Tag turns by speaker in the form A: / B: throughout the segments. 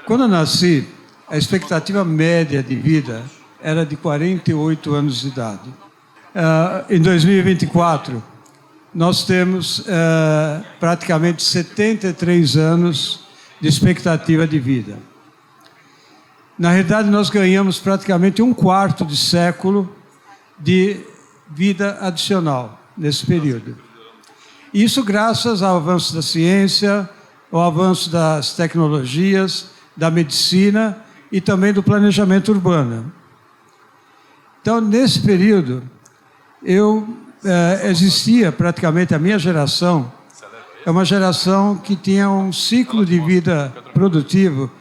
A: Quando eu nasci, a expectativa média de vida era de 48 anos de idade. Em 2024, nós temos praticamente 73 anos de expectativa de vida. Na realidade, nós ganhamos praticamente um quarto de século de vida adicional nesse período. Isso graças ao avanço da ciência, ao avanço das tecnologias, da medicina e também do planejamento urbano. Então, nesse período, existia praticamente a minha geração, é uma geração que tinha um ciclo de vida produtivo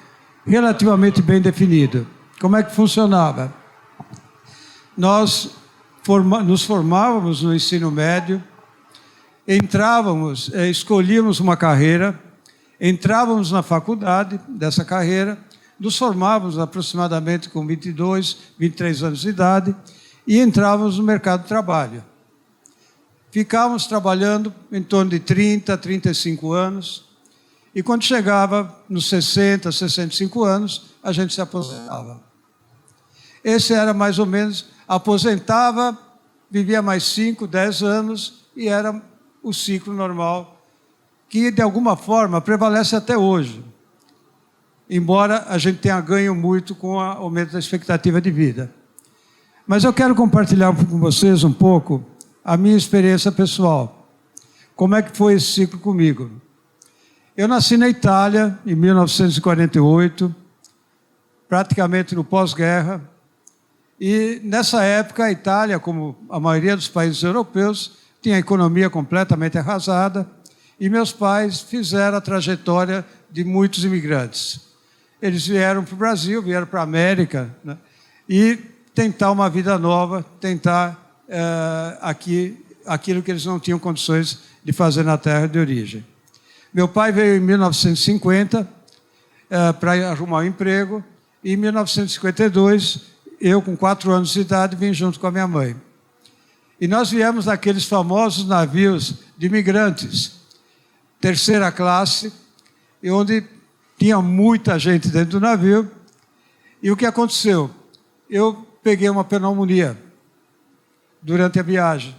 A: relativamente bem definido. Como é que funcionava? Nós nos formávamos no ensino médio, escolhíamos uma carreira, entrávamos na faculdade dessa carreira, nos formávamos aproximadamente com 22, 23 anos de idade e entrávamos no mercado de trabalho. Ficávamos trabalhando em torno de 30, 35 anos e quando chegava nos 60, 65 anos, a gente se aposentava. Esse era mais ou menos, aposentava, vivia mais 5, 10 anos e era o ciclo normal que, de alguma forma, prevalece até hoje, embora a gente tenha ganho muito com o aumento da expectativa de vida. Mas eu quero compartilhar com vocês um pouco a minha experiência pessoal. Como é que foi esse ciclo comigo? Eu nasci na Itália, em 1948, praticamente no pós-guerra, e nessa época a Itália, como a maioria dos países europeus, tinha a economia completamente arrasada, e meus pais fizeram a trajetória de muitos imigrantes. Eles vieram para o Brasil, vieram para a América, né? E tentar uma vida nova, tentar aquilo que eles não tinham condições de fazer na terra de origem. Meu pai veio em 1950 para arrumar um emprego, e em 1952, eu, com 4 anos de idade, vim junto com a minha mãe. E nós viemos naqueles famosos navios de imigrantes, terceira classe, e onde tinha muita gente dentro do navio. E o que aconteceu? Eu peguei uma pneumonia durante a viagem.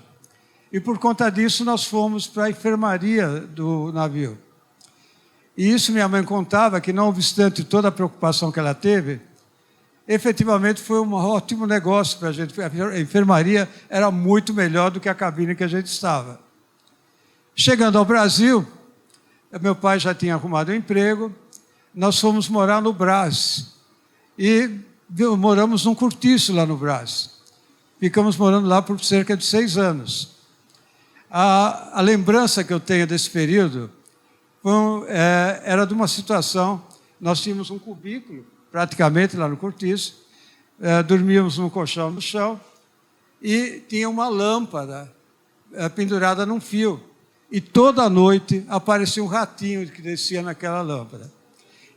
A: E por conta disso nós fomos para a enfermaria do navio. E isso minha mãe contava que, não obstante toda a preocupação que ela teve, efetivamente foi um ótimo negócio para a gente. A enfermaria era muito melhor do que a cabine que a gente estava. Chegando ao Brasil, meu pai já tinha arrumado um emprego, nós fomos morar no Brás. E moramos num cortiço lá no Brás. Ficamos morando lá por cerca de 6 anos. A lembrança que eu tenho desse período era de uma situação, nós tínhamos um cubículo, praticamente lá no cortiço, dormíamos num colchão no chão, e tinha uma lâmpada pendurada num fio. E toda noite aparecia um ratinho que descia naquela lâmpada.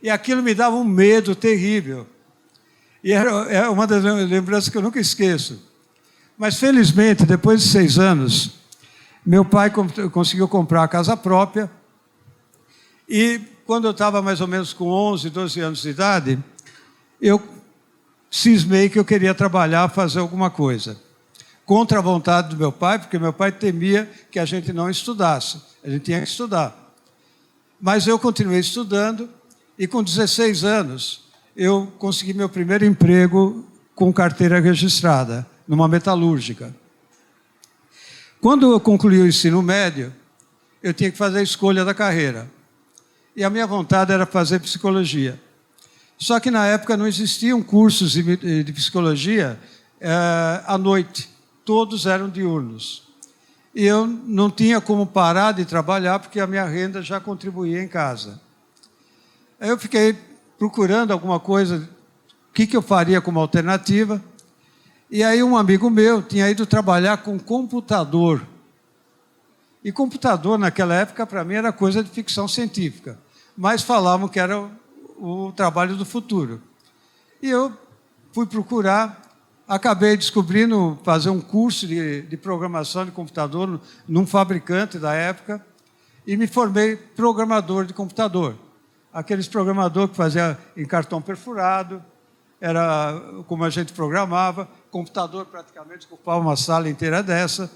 A: E aquilo me dava um medo terrível. E era uma das lembranças que eu nunca esqueço. Mas, felizmente, depois de 6 anos, meu pai conseguiu comprar a casa própria. E, quando eu estava mais ou menos com 11, 12 anos de idade, eu cismei que eu queria trabalhar, fazer alguma coisa. Contra a vontade do meu pai, porque meu pai temia que a gente não estudasse. A gente tinha que estudar. Mas eu continuei estudando e, com 16 anos, eu consegui meu primeiro emprego com carteira registrada, numa metalúrgica. Quando eu concluí o ensino médio, eu tinha que fazer a escolha da carreira. E a minha vontade era fazer psicologia. Só que, na época, não existiam cursos de psicologia à noite. Todos eram diurnos. E eu não tinha como parar de trabalhar, porque a minha renda já contribuía em casa. Aí eu fiquei procurando alguma coisa, o que eu faria como alternativa. E aí um amigo meu tinha ido trabalhar com computador. E computador, naquela época, para mim, era coisa de ficção científica. Mas falavam que era o trabalho do futuro. E eu fui procurar, acabei descobrindo fazer um curso de programação de computador num fabricante da época e me formei programador de computador. aqueles programadores que faziam em cartão perfurado, era como a gente programava, computador praticamente ocupava uma sala inteira dessa.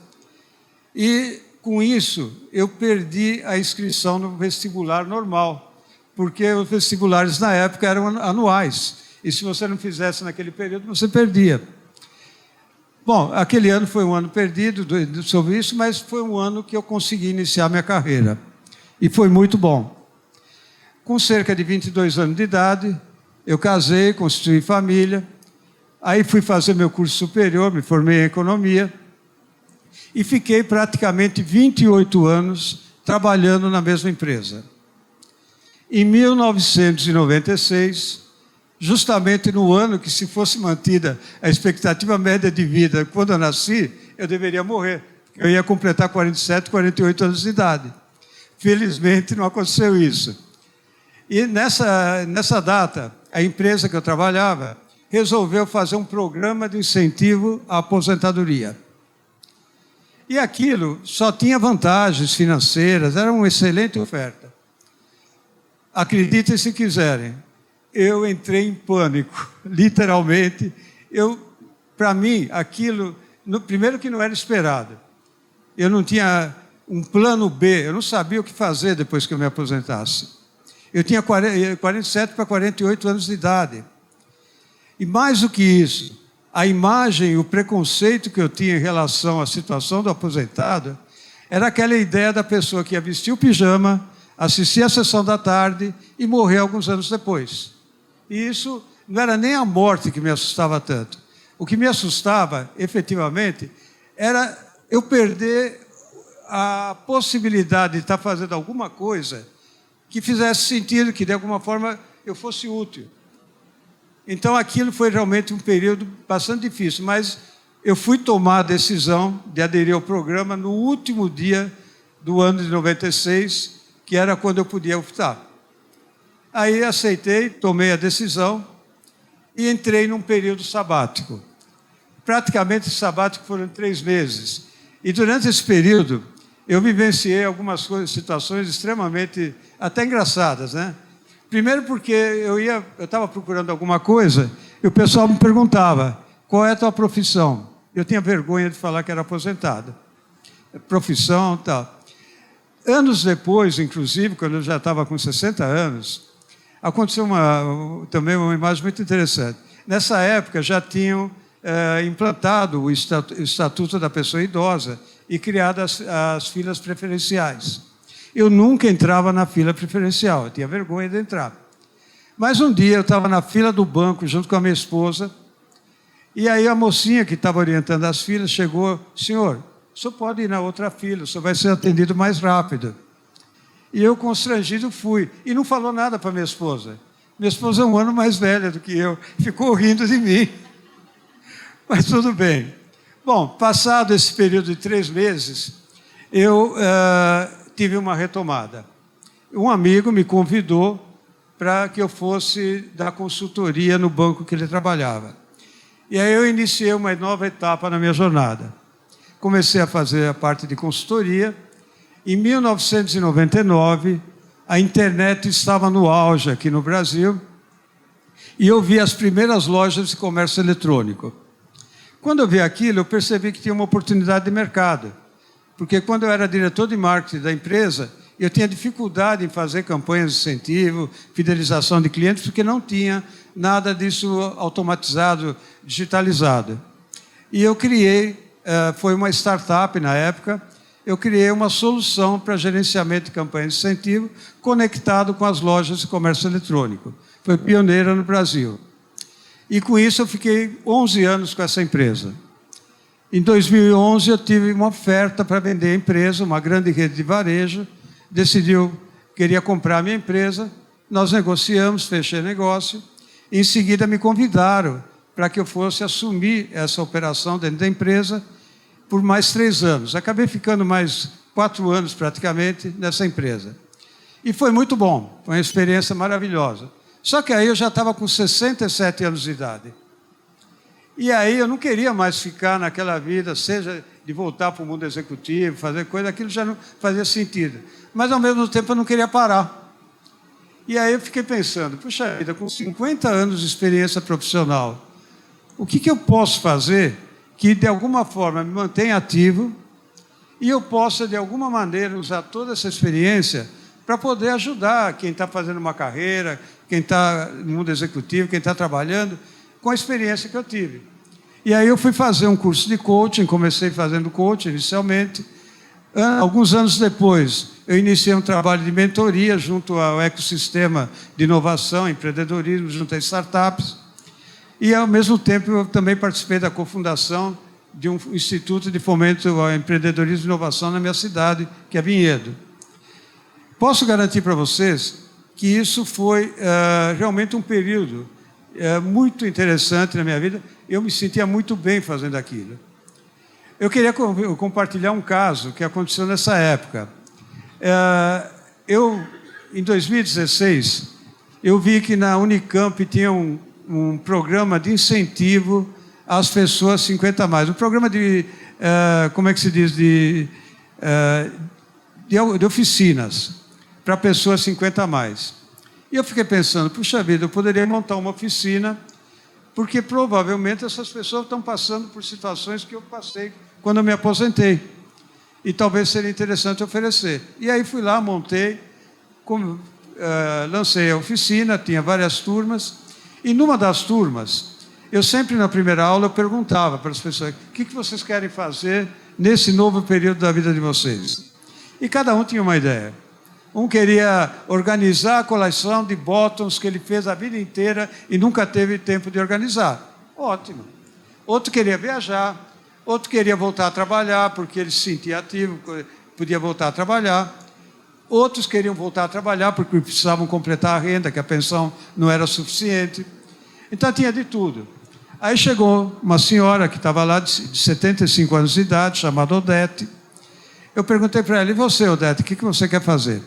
A: E, com isso, eu perdi a inscrição no vestibular normal, porque os vestibulares, na época, eram anuais. E, se você não fizesse naquele período, você perdia. Bom, aquele ano foi um ano perdido sobre isso, mas foi um ano que eu consegui iniciar minha carreira. E foi muito bom. Com cerca de 22 anos de idade, eu casei, constituí família, aí fui fazer meu curso superior, me formei em economia, e fiquei praticamente 28 anos trabalhando na mesma empresa. Em 1996, justamente no ano que, se fosse mantida a expectativa média de vida quando eu nasci, eu deveria morrer. Eu ia completar 47, 48 anos de idade. Felizmente, não aconteceu isso. E nessa data, a empresa que eu trabalhava resolveu fazer um programa de incentivo à aposentadoria. E aquilo só tinha vantagens financeiras, era uma excelente oferta. Acreditem se quiserem, eu entrei em pânico, literalmente. Para mim, aquilo, primeiro que não era esperado. Eu não tinha um plano B, eu não sabia o que fazer depois que eu me aposentasse. Eu tinha 47 para 48 anos de idade. E mais do que isso, a imagem, o preconceito que eu tinha em relação à situação do aposentado era aquela ideia da pessoa que ia vestir o pijama, assistir a sessão da tarde e morrer alguns anos depois. E isso não era nem a morte que me assustava tanto. O que me assustava, efetivamente, era eu perder a possibilidade de estar fazendo alguma coisa que fizesse sentido, que de alguma forma eu fosse útil. Então aquilo foi realmente um período bastante difícil, mas eu fui tomar a decisão de aderir ao programa no último dia do ano de 96, que era quando eu podia optar. Aí aceitei, tomei a decisão e entrei num período sabático. Praticamente sabático foram 3 meses. E durante esse período, eu vivenciei algumas situações extremamente, até engraçadas, né? Primeiro porque eu estava procurando alguma coisa e o pessoal me perguntava, qual é a tua profissão? Eu tinha vergonha de falar que era aposentado. Profissão e tal. Anos depois, inclusive, quando eu já estava com 60 anos, aconteceu também uma imagem muito interessante. Nessa época já tinham implantado o Estatuto da Pessoa Idosa e criado as filas preferenciais. Eu nunca entrava na fila preferencial, eu tinha vergonha de entrar. Mas um dia eu estava na fila do banco junto com a minha esposa, e aí a mocinha que estava orientando as filas chegou, senhor, o senhor pode ir na outra fila, o senhor vai ser atendido mais rápido. E eu, constrangido, fui. E não falou nada para minha esposa. Minha esposa é um ano mais velha do que eu, ficou rindo de mim. Mas tudo bem. Bom, passado esse período de 3 meses, eu tive uma retomada. Um amigo me convidou para que eu fosse dar consultoria no banco que ele trabalhava. E aí eu iniciei uma nova etapa na minha jornada. Comecei a fazer a parte de consultoria. Em 1999, a internet estava no auge aqui no Brasil e eu vi as primeiras lojas de comércio eletrônico. Quando eu vi aquilo, eu percebi que tinha uma oportunidade de mercado. Porque quando eu era diretor de marketing da empresa, eu tinha dificuldade em fazer campanhas de incentivo, fidelização de clientes, porque não tinha nada disso automatizado, digitalizado. E eu criei, foi uma startup na época, eu criei uma solução para gerenciamento de campanhas de incentivo conectado com as lojas de comércio eletrônico. Foi pioneira no Brasil. E com isso eu fiquei 11 anos com essa empresa. Em 2011 eu tive uma oferta para vender a empresa, uma grande rede de varejo, decidiu, queria comprar a minha empresa, nós negociamos, fechei negócio, e em seguida me convidaram para que eu fosse assumir essa operação dentro da empresa por mais 3 anos. Acabei ficando mais 4 anos praticamente nessa empresa. E foi muito bom, foi uma experiência maravilhosa. Só que aí eu já estava com 67 anos de idade. E aí eu não queria mais ficar naquela vida, seja de voltar para o mundo executivo, fazer coisa, aquilo já não fazia sentido. Mas ao mesmo tempo eu não queria parar. E aí eu fiquei pensando, puxa vida, com 50 anos de experiência profissional, o que eu posso fazer que, de alguma forma, me mantenha ativo e eu possa, de alguma maneira, usar toda essa experiência para poder ajudar quem está fazendo uma carreira, quem está no mundo executivo, quem está trabalhando, com a experiência que eu tive. E aí eu fui fazer um curso de coaching, comecei fazendo coaching inicialmente. Alguns anos depois, eu iniciei um trabalho de mentoria junto ao ecossistema de inovação, empreendedorismo, junto a startups. E, ao mesmo tempo, eu também participei da cofundação de um instituto de fomento ao empreendedorismo e inovação na minha cidade, que é Vinhedo. Posso garantir para vocês que isso foi realmente um período muito interessante na minha vida. Eu me sentia muito bem fazendo aquilo. Eu queria compartilhar um caso que aconteceu nessa época. Em 2016, eu vi que na Unicamp tinha um programa de incentivo às pessoas 50 a mais. Um programa de, como é que se diz, de oficinas para pessoas 50 a mais. E eu fiquei pensando, puxa vida, eu poderia montar uma oficina, porque provavelmente essas pessoas estão passando por situações que eu passei quando eu me aposentei. E talvez seria interessante oferecer. E aí fui lá, montei, lancei a oficina, tinha várias turmas. E numa das turmas, eu sempre na primeira aula eu perguntava para as pessoas, o que vocês querem fazer nesse novo período da vida de vocês? E cada um tinha uma ideia. Um queria organizar a coleção de bottoms que ele fez a vida inteira e nunca teve tempo de organizar. Ótimo. Outro queria viajar. Outro queria voltar a trabalhar, porque ele se sentia ativo, podia voltar a trabalhar. Outros queriam voltar a trabalhar, porque precisavam completar a renda, que a pensão não era suficiente. Então, tinha de tudo. Aí chegou uma senhora que estava lá, de 75 anos de idade, chamada Odete. Eu perguntei para ela, e você, Odete, o que você quer fazer?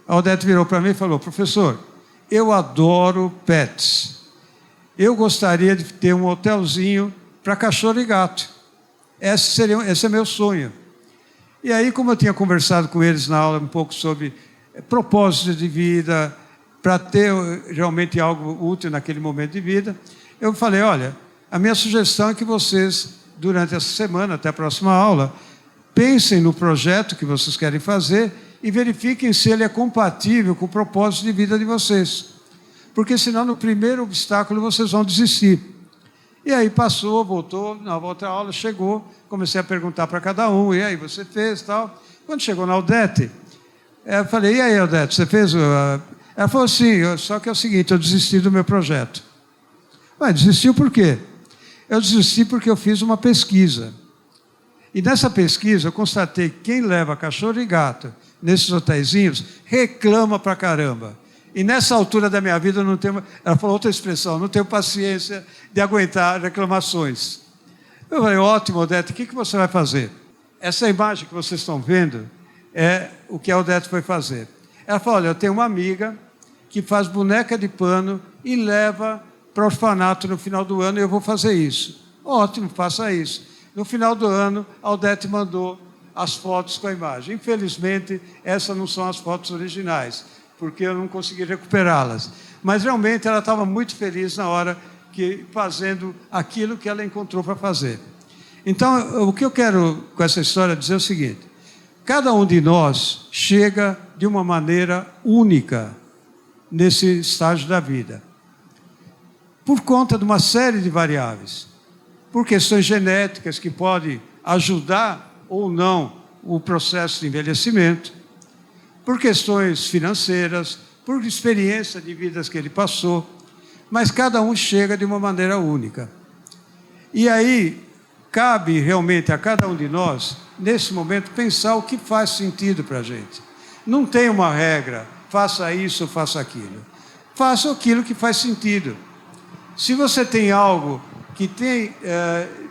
A: A Odete virou para mim e falou, professor, eu adoro pets. Eu gostaria de ter um hotelzinho para cachorro e gato. Esse é meu sonho. E aí, como eu tinha conversado com eles na aula um pouco sobre propósitos de vida, para ter realmente algo útil naquele momento de vida, eu falei, olha, a minha sugestão é que vocês, durante essa semana, até a próxima aula, pensem no projeto que vocês querem fazer e verifiquem se ele é compatível com o propósito de vida de vocês. Porque senão, no primeiro obstáculo, vocês vão desistir. E aí passou, voltou, na outra aula chegou, comecei a perguntar para cada um, e aí, você fez tal? Quando chegou na Odete, eu falei, e aí, Odete, você fez? Ela falou, sim, só que é o seguinte, eu desisti do meu projeto. Mas desistiu por quê? Eu desisti porque eu fiz uma pesquisa. E nessa pesquisa eu constatei que quem leva cachorro e gato nesses hotelzinhos reclama pra caramba. E nessa altura da minha vida, eu não tenho, ela falou outra expressão, não tenho paciência de aguentar reclamações. Eu falei, ótimo, Odete, o que você vai fazer? Essa imagem que vocês estão vendo é o que a Odete foi fazer. Ela falou, olha, eu tenho uma amiga que faz boneca de pano e leva para o orfanato no final do ano e eu vou fazer isso. Ótimo, faça isso. No final do ano, a Odete mandou as fotos com a imagem. Infelizmente, essas não são as fotos originais, porque eu não consegui recuperá-las. Mas, realmente, ela estava muito feliz na hora que fazendo aquilo que ela encontrou para fazer. Então, o que eu quero com essa história dizer é o seguinte, cada um de nós chega de uma maneira única nesse estágio da vida, por conta de uma série de variáveis, por questões genéticas que podem ajudar ou não o processo de envelhecimento, por questões financeiras, por experiência de vidas que ele passou, mas cada um chega de uma maneira única. E aí, cabe realmente a cada um de nós, nesse momento, pensar o que faz sentido para a gente. Não tem uma regra, faça isso ou faça aquilo. Faça aquilo que faz sentido. Se você tem algo que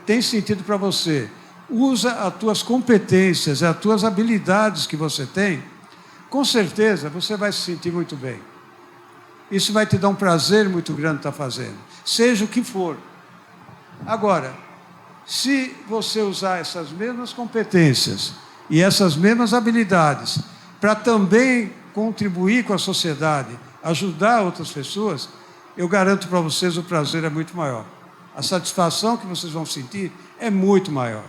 A: tem sentido para você, usa as tuas competências, as tuas habilidades que você tem, com certeza você vai se sentir muito bem. Isso vai te dar um prazer muito grande estar fazendo, seja o que for. Agora, se você usar essas mesmas competências e essas mesmas habilidades para também contribuir com a sociedade, ajudar outras pessoas, eu garanto para vocês o prazer é muito maior. A satisfação que vocês vão sentir é muito maior.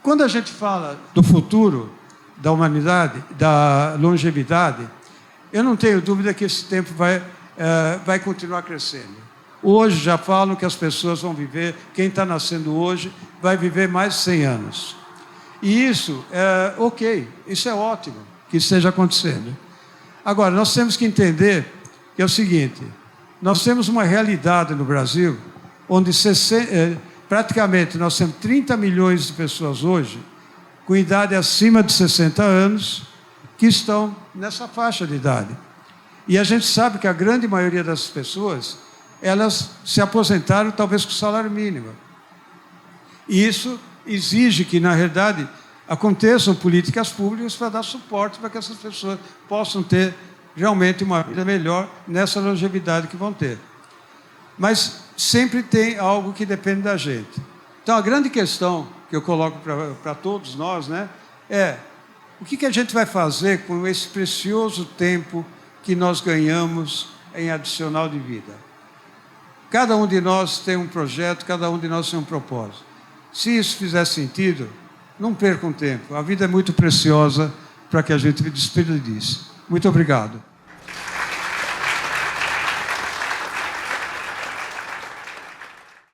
A: Quando a gente fala do futuro da humanidade, da longevidade, eu não tenho dúvida que esse tempo vai continuar crescendo. Hoje já falam que as pessoas vão viver, quem está nascendo hoje vai viver mais de 100 anos. E isso é ok, isso é ótimo que isso esteja acontecendo. Agora, nós temos que entender que é o seguinte, nós temos uma realidade no Brasil, onde praticamente nós temos 30 milhões de pessoas hoje, com idade acima de 60 anos, que estão nessa faixa de idade. E a gente sabe que a grande maioria dessas pessoas, elas se aposentaram talvez com salário mínimo. E isso exige que, na realidade, aconteçam políticas públicas para dar suporte para que essas pessoas possam ter realmente uma vida melhor nessa longevidade que vão ter. Mas sempre tem algo que depende da gente. Então, a grande questão que eu coloco para todos nós, né, é o que a gente vai fazer com esse precioso tempo que nós ganhamos em adicional de vida. Cada um de nós tem um projeto, cada um de nós tem um propósito. Se isso fizer sentido, não percam tempo. A vida é muito preciosa para que a gente desperdice. Muito obrigado.